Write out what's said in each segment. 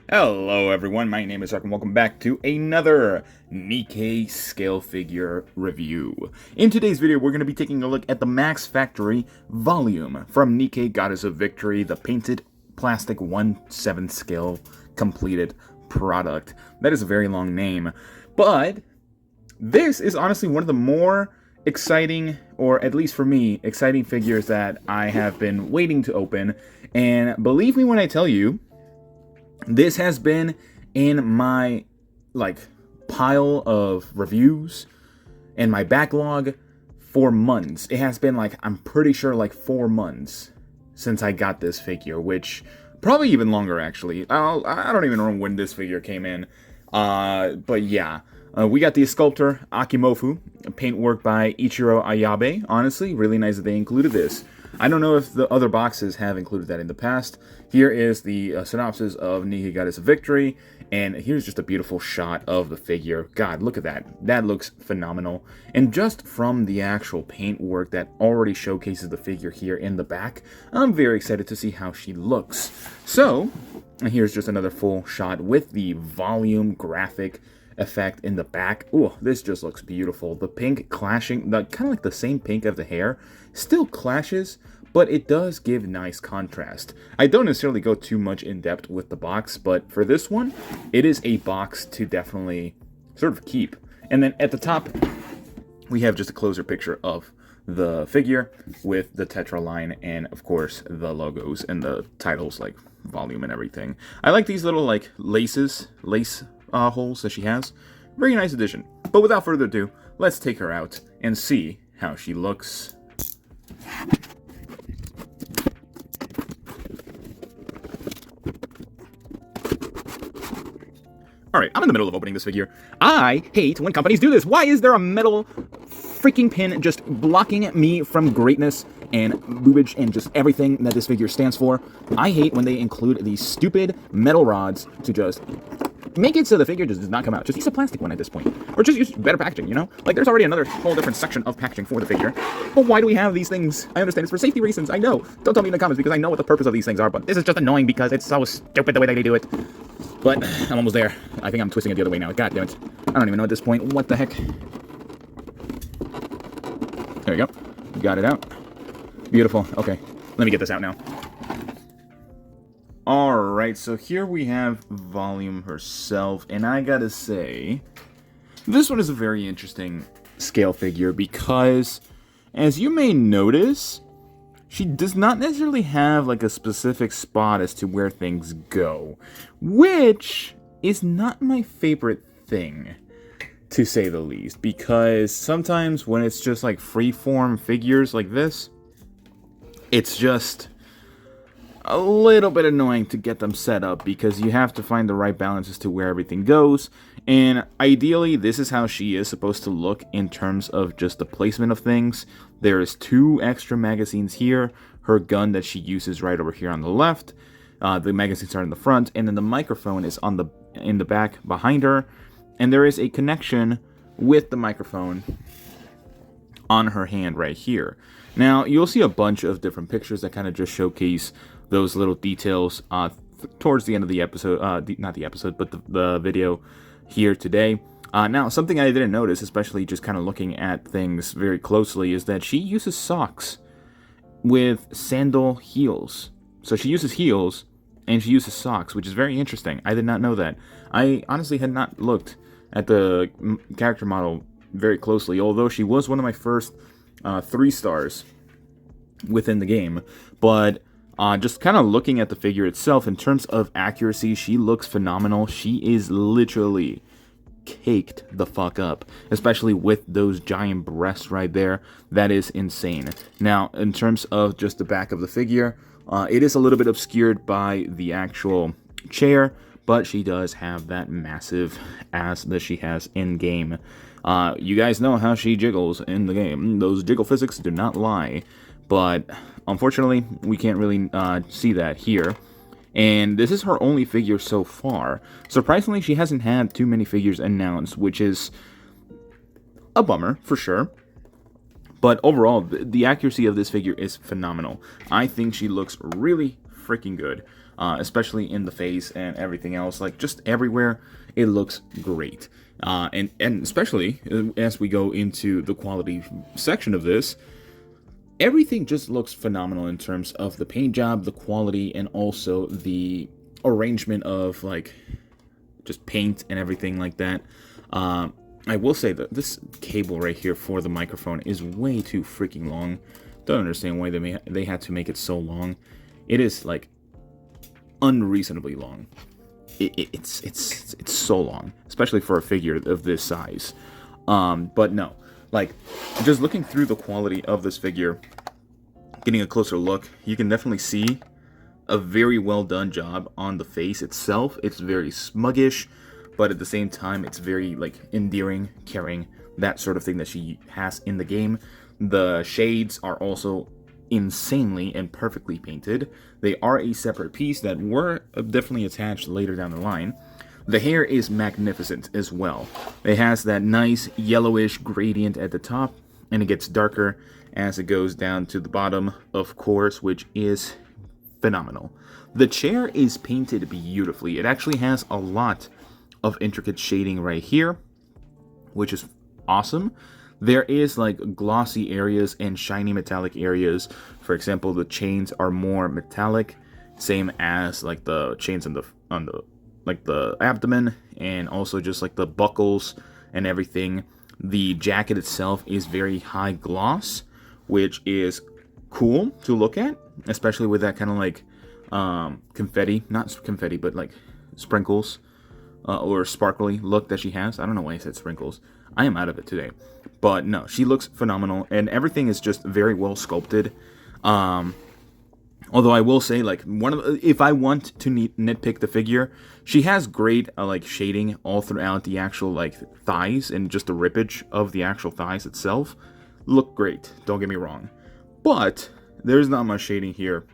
Hello everyone, my name is Ark and welcome back to another NIKKE scale figure review. In today's video we're going to be taking a look at the Max Factory volume from NIKKE Goddess of Victory, the painted plastic 1/7 scale completed product. That is a very long name, but this is honestly one of the more exciting, or at least for me, exciting figures that I have been waiting to open, and believe me when I tell you, this has been in my, pile of reviews and my backlog for months. It has been, I'm pretty sure, 4 months since I got this figure, which, probably even longer, actually. I don't even know when this figure came in. But yeah. We got the sculptor Akimofu, paintwork by Ichiro Ayabe. Honestly, really nice that they included this. I don't know if the other boxes have included that in the past. Here is the synopsis of NIKKE Goddess of Victory, and here's just a beautiful shot of the figure. God, look at that. That looks phenomenal. And just from the actual paintwork that already showcases the figure here in the back, I'm very excited to see how she looks. So, here's just another full shot with the volume graphic effect in the back. Ooh, this just looks beautiful. The pink clashing, kind of like the same pink of the hair, still clashes, but it does give nice contrast. I don't necessarily go too much in depth with the box, but for this one, it is a box to definitely sort of keep. And then at the top, we have just a closer picture of the figure with the Tetra line and, of course, the logos and the titles, like volume and everything. I like these little, lace holes that she has. Very nice addition. But without further ado, let's take her out and see how she looks. Alright, I'm in the middle of opening this figure. I hate when companies do this. Why is there a metal freaking pin just blocking me from greatness and boobage and just everything that this figure stands for? I hate when they include these stupid metal rods to just make it so the figure just does not come out. Just use a plastic one at this point. Or just use better packaging, you know? There's already another whole different section of packaging for the figure. But why do we have these things? I understand it's for safety reasons, I know. Don't tell me in the comments because I know what the purpose of these things are, but this is just annoying because it's so stupid the way that they do it. But I'm almost there. I think I'm twisting it the other way now. God damn it. I don't even know at this point. What the heck? There we go. Got it out. Beautiful. Okay. Let me get this out now. Alright, so here we have Volume herself, and I gotta say, this one is a very interesting scale figure because, as you may notice, she does not necessarily have a specific spot as to where things go, which is not my favorite thing, to say the least, because sometimes when it's just free-form figures like this, it's just a little bit annoying to get them set up because you have to find the right balance as to where everything goes. And ideally, this is how she is supposed to look in terms of just the placement of things. There's 2 extra magazines here, her gun that she uses right over here on the left, the magazines are in the front, and then the microphone is in the back behind her, and there is a connection with the microphone on her hand right here. Now, you'll see a bunch of different pictures that kind of just showcase those little details towards the end of the episode, not the episode, but the video here today. Now, something I didn't notice, especially just kind of looking at things very closely, is that she uses socks with sandal heels. So she uses heels, and she uses socks, which is very interesting. I did not know that. I honestly had not looked at the character model very closely, although she was one of my first 3 stars within the game. But just kind of looking at the figure itself, in terms of accuracy, she looks phenomenal. She is literally caked the fuck up, especially with those giant breasts right there. That is insane. Now, in terms of just the back of the figure, it is a little bit obscured by the actual chair, but she does have that massive ass that she has in-game. You guys know how she jiggles in the game. Those jiggle physics do not lie. But unfortunately, we can't really see that here. And this is her only figure so far. Surprisingly, she hasn't had too many figures announced, which is a bummer, for sure. But overall, the accuracy of this figure is phenomenal. I think she looks really freaking good. especially in the face and everything else. Like, just everywhere, it looks great. And especially as we go into the quality section of this, everything just looks phenomenal in terms of the paint job, the quality, and also the arrangement of, like, just paint and everything like that. I will say that this cable right here for the microphone is way too freaking long. Don't understand why they had to make it so long. It is, like, unreasonably long. It's so long, especially for a figure of this size. But no, like, just looking through the quality of this figure, getting a closer look, you can definitely see a very well done job on the face itself. It's very smuggish, but at the same time, it's very, like, endearing, caring, that sort of thing that she has in the game. The shades are also insanely and perfectly painted. They are a separate piece that were definitely attached later down the line. The hair is magnificent as well. It has that nice yellowish gradient at the top, and it gets darker as it goes down to the bottom, of course, which is phenomenal. The chair is painted beautifully. It actually has a lot of intricate shading right here, which is awesome. There is, like, glossy areas and shiny metallic areas. For example, the chains are more metallic, same as, like, the chains on the like the abdomen, and also just like the buckles and everything. The jacket itself is very high gloss, which is cool to look at, especially with that kind of, like, confetti, not confetti, but like sprinkles or sparkly look that she has. I don't know why I said sprinkles. I am out of it today. But no, she looks phenomenal, and everything is just very well sculpted. Although I will say, like, if I want to nitpick the figure, she has great like shading all throughout the actual, like, thighs, and just the rippage of the actual thighs itself look great. Don't get me wrong, but there's not much shading here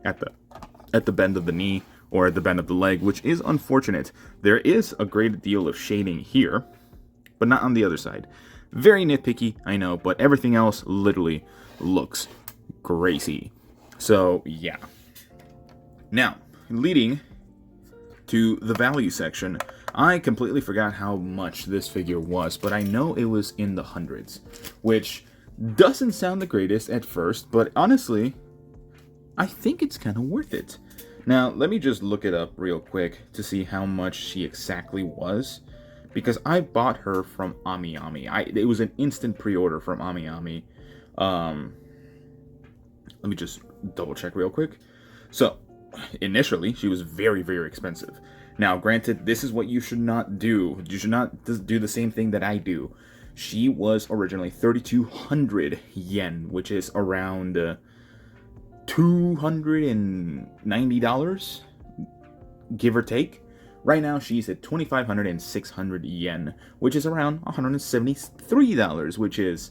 at the bend of the knee or at the bend of the leg, which is unfortunate. There is a great deal of shading here, but not on the other side. Very nitpicky, I know, but everything else literally looks crazy. So, yeah. Now, leading to the value section, I completely forgot how much this figure was, but I know it was in the hundreds, which doesn't sound the greatest at first, but honestly, I think it's kind of worth it. Now, let me just look it up real quick to see how much she exactly was, because I bought her from AmiAmi. It was an instant pre-order from AmiAmi. Let me just double check real quick. So, initially, she was very, very expensive. Now, granted, this is what you should not do. You should not do the same thing that I do. She was originally 3,200 yen, which is around $290, give or take. Right now, she's at 2,500 and 600 yen, which is around $173, which is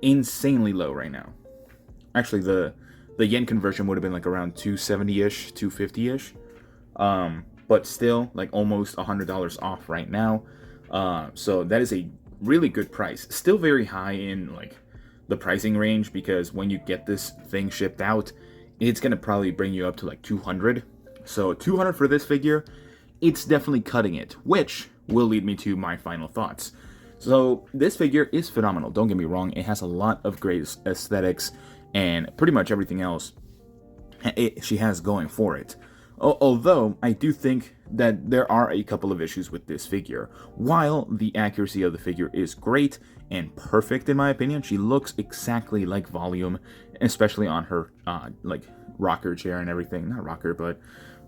insanely low right now. Actually, the yen conversion would have been like around 270-ish, 250-ish. But still, like, almost $100 off right now. So that is a really good price. Still very high in, like, the pricing range, because when you get this thing shipped out, it's going to probably bring you up to like 200. So 200 for this figure, it's definitely cutting it, which will lead me to my final thoughts. So this figure is phenomenal. Don't get me wrong. It has a lot of great aesthetics and pretty much everything else she has going for it. Although I do think that there are a couple of issues with this figure. While the accuracy of the figure is great and perfect in my opinion, she looks exactly like Volume, especially on her like rocker chair and everything. Not rocker, but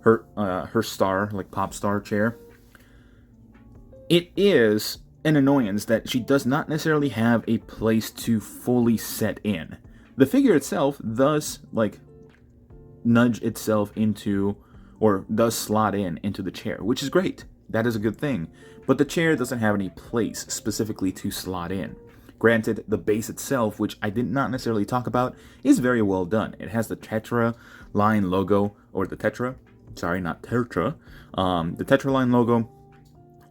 her star, like pop star chair. It is an annoyance that she does not necessarily have a place to fully set in. The figure itself does, like, nudge itself into, or does slot into the chair, which is great. That is a good thing. But the chair doesn't have any place specifically to slot in. Granted, the base itself, which I did not necessarily talk about, is very well done. It has the Tetra line logo, or the Tetra, sorry, not Tetra, the Tetra line logo.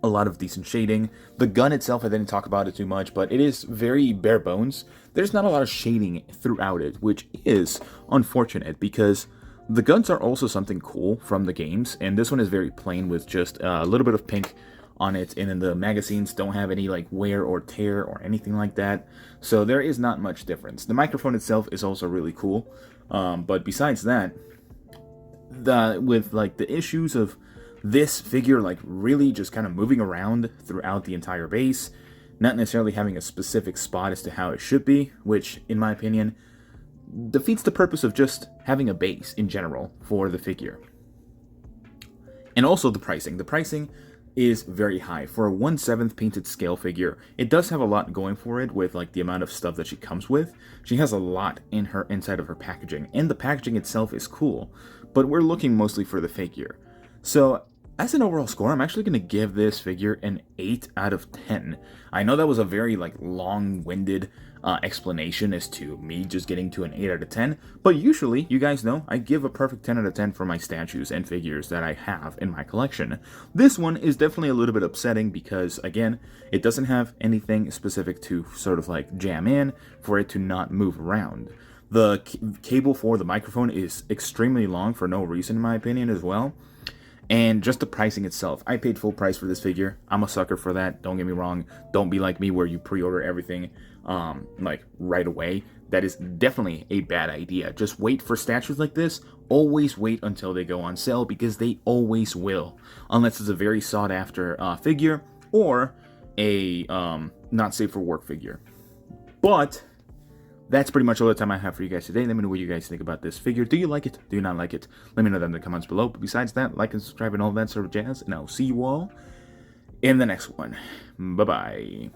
A lot of decent shading. The gun itself, I didn't talk about it too much, but it is very bare bones. There's not a lot of shading throughout it, which is unfortunate, because The guns are also something cool from the games, and this one is very plain with just a little bit of pink on it, and then the magazines don't have any like wear or tear or anything like that, so there is not much difference. The microphone itself is also really cool, but besides that, with like the issues of this figure like really just kind of moving around throughout the entire base, not necessarily having a specific spot as to how it should be, which in my opinion defeats the purpose of just having a base in general for the figure. And also the pricing. The pricing is very high. For a 1/7 painted scale figure, it does have a lot going for it with like the amount of stuff that she comes with. She has a lot in her inside of her packaging, and the packaging itself is cool, but we're looking mostly for the figure. So as an overall score, I'm actually going to give this figure an 8 out of 10. I know that was a very like long-winded explanation as to me just getting to an 8 out of 10, but usually, you guys know, I give a perfect 10 out of 10 for my statues and figures that I have in my collection. This one is definitely a little bit upsetting because, again, it doesn't have anything specific to sort of like jam in for it to not move around. The cable for the microphone is extremely long for no reason, in my opinion, as well. And just the pricing itself. I paid full price for this figure. I'm a sucker for that. Don't get me wrong. Don't be like me where you pre-order everything like right away. That is definitely a bad idea. Just wait for statues like this. Always wait until they go on sale because they always will. Unless it's a very sought after figure or a not safe for work figure. But that's pretty much all the time I have for you guys today. Let me know what you guys think about this figure. Do you like it? Do you not like it? Let me know that in the comments below. But besides that, like and subscribe and all that sort of jazz. And I'll see you all in the next one. Bye-bye.